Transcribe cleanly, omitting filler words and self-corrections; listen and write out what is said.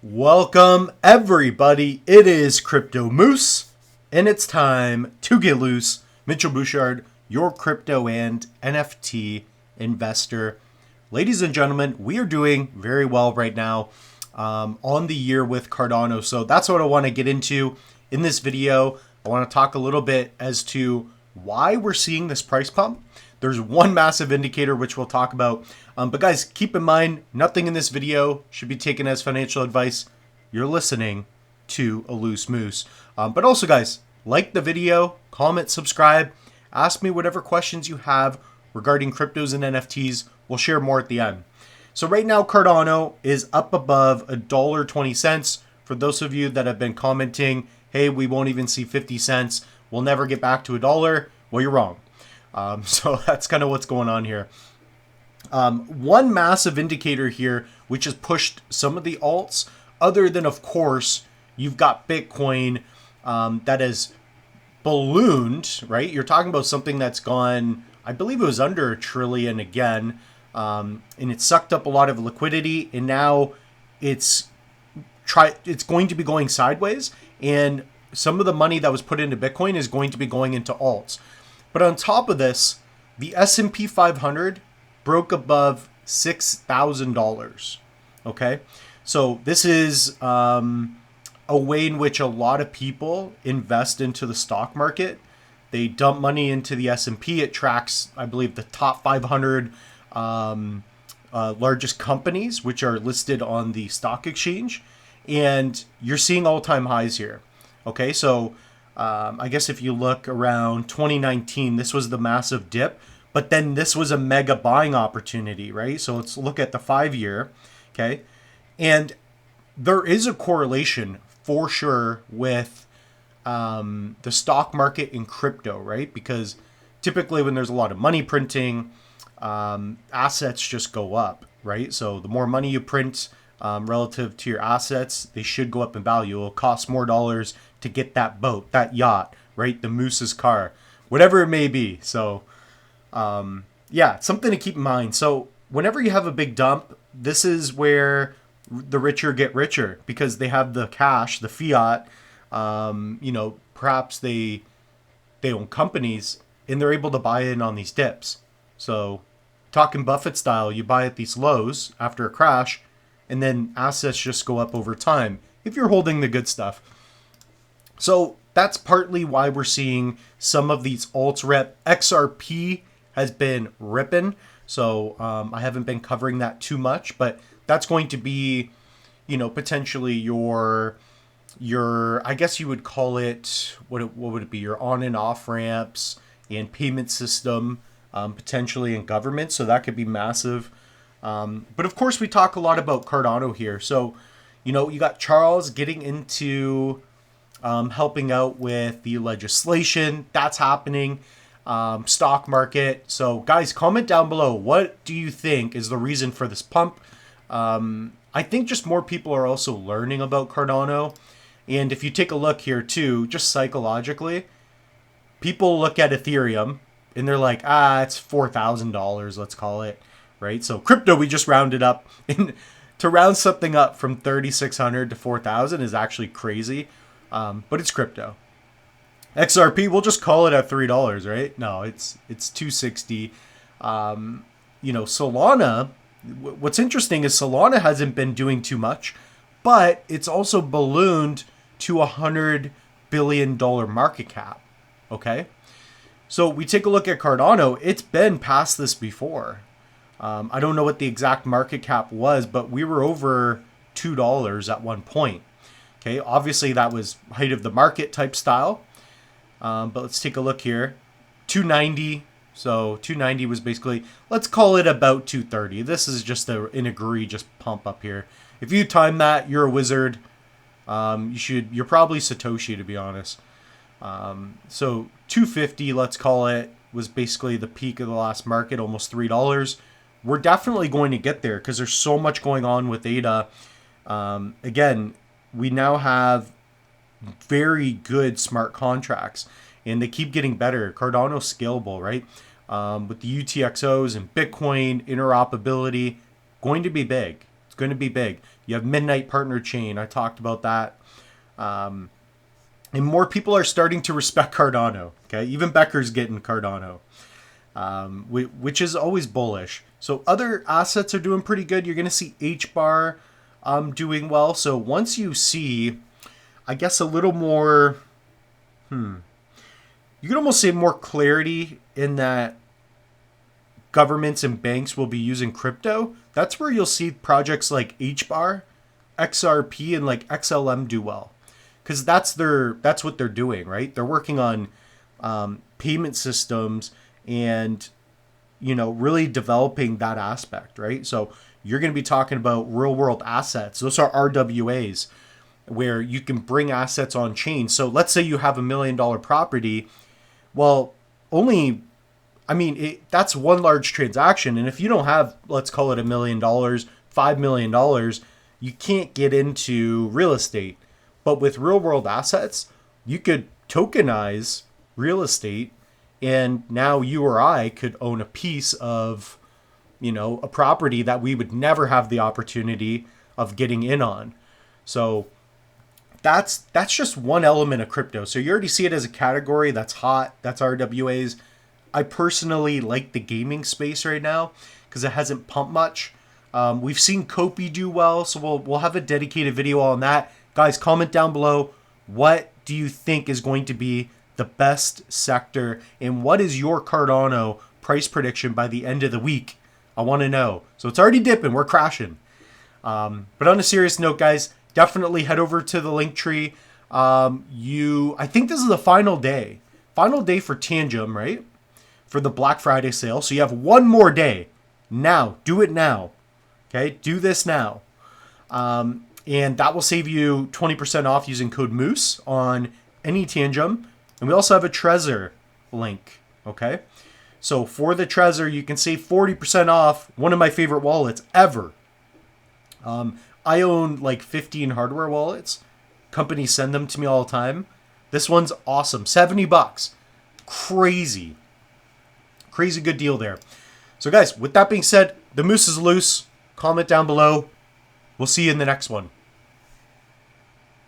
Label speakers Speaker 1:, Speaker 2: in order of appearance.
Speaker 1: Welcome everybody, it is Crypto Moose, and it's time to get loose. Mitchell Bouchard, your crypto and NFT investor. Ladies and gentlemen, we are doing very well right now on the year with Cardano. So that's what I want to get into in this video. I want to talk a little bit as to why we're seeing this price pump. There's one massive indicator which we'll talk about. But guys, keep in mind, nothing in this video should be taken as financial advice. You're listening to a loose moose. But also guys, like the video, comment, subscribe, ask me whatever questions you have regarding cryptos and NFTs. We'll share more at the end. So right now, Cardano is up above $1.20. For those of you that have been commenting, hey, we won't even see 50 cents. We'll never get back to $1. Well, you're wrong. So that's kind of what's going on here. One massive indicator here, which has pushed some of the alts, other than, of course, you've got Bitcoin that has ballooned, right? You're talking about something that's gone, I believe it was under $1 trillion again, and it sucked up a lot of liquidity, and now it's going to be going sideways, and some of the money that was put into Bitcoin is going to be going into alts. But on top of this, the S&P 500 broke above $6,000. Okay, so this is a way in which a lot of people invest into the stock market. They dump money into the S&P. It tracks, I believe, the top 500 largest companies, which are listed on the stock exchange. And you're seeing all-time highs here. Okay, so I guess if you look around 2019, this was the massive dip, but then this was a mega buying opportunity, right? So let's look at the 5-year, okay? And there is a correlation for sure with the stock market in crypto, right? Because typically when there's a lot of money printing, assets just go up, right? So the more money you print relative to your assets, they should go up in value. It'll cost more dollars to get that boat, that yacht, right? The moose's car, whatever it may be. So yeah, something to keep in mind. So whenever you have a big dump, this is where the richer get richer because they have the cash, the fiat, perhaps they own companies and they're able to buy in on these dips. So talking Buffett style, you buy at these lows after a crash and then assets just go up over time if you're holding the good stuff. So that's partly why we're seeing some of these alts rep. XRP has been ripping. So I haven't been covering that too much, but that's going to be, potentially your I guess you would call it, what would it be? Your on and off ramps and payment system, potentially in government. So that could be massive. But of course we talk a lot about Cardano here. So, you got Charles getting into helping out with the legislation that's happening, stock market. So guys, comment down below. What do you think is the reason for this pump? I think just more people are also learning about Cardano. And if you take a look here too, just psychologically, people look at Ethereum and they're like, it's $4,000, let's call it, right? So crypto, we just rounded up. And to round something up from 3,600 to 4,000 is actually crazy. But it's crypto. XRP, we'll just call it at $3, right? No, it's $260. Solana, what's interesting is Solana hasn't been doing too much, but it's also ballooned to $100 billion market cap. Okay. So we take a look at Cardano. It's been past this before. I don't know what the exact market cap was, but we were over $2 at one point. Okay, obviously that was height of the market type style. But let's take a look here. 290. So 290 was basically, let's call it about 230. This is just an egregious pump up here. If you time that, you're a wizard. You're probably Satoshi, to be honest. So 250, let's call it, was basically the peak of the last market, almost $3. We're definitely going to get there because there's so much going on with ADA. Again, we now have very good smart contracts and they keep getting better. Cardano's scalable, right? With the UTXOs and Bitcoin interoperability, going to be big. It's going to be big. You have Midnight Partner Chain. I talked about that. And more people are starting to respect Cardano. Okay, even Becker's getting Cardano, which is always bullish. So other assets are doing pretty good. You're going to see HBAR doing well. So once you see, I guess, a little more, you could almost say more clarity in that governments and banks will be using crypto. That's where you'll see projects like HBAR, XRP, and like XLM do well. Because that's what they're doing, right? They're working on payment systems and, really developing that aspect, right? So you're going to be talking about real world assets. Those are RWAs, where you can bring assets on chain. So let's say you have $1 million property. Well, that's one large transaction. And if you don't have, let's call it $1 million, $5 million, you can't get into real estate. But with real world assets, you could tokenize real estate, and now you or I could own a piece of, a property that we would never have the opportunity of getting in on. So that's just one element of crypto. So you already see it as a category that's hot. That's RWAs. I personally like the gaming space right now because it hasn't pumped much. We've seen Kopi do well, so we'll have a dedicated video on that. Guys, comment down below, what do you think is going to be the best sector, and what is your Cardano price prediction by the end of the week? I want to know. So it's already dipping, we're crashing. But on a serious note, guys, definitely head over to the link tree. I think this is the final day for Tangem, right? For the Black Friday sale. So you have one more day. Now, do it now. Okay, do this now. And that will save you 20% off using code Moose on any Tangem. And we also have a Trezor link, okay? So for the Trezor, you can save 40% off one of my favorite wallets ever. I own like 15 hardware wallets. Companies send them to me all the time. This one's awesome. $70. Crazy good deal there. So guys, with that being said, the Moose is loose. Comment down below. We'll see you in the next one.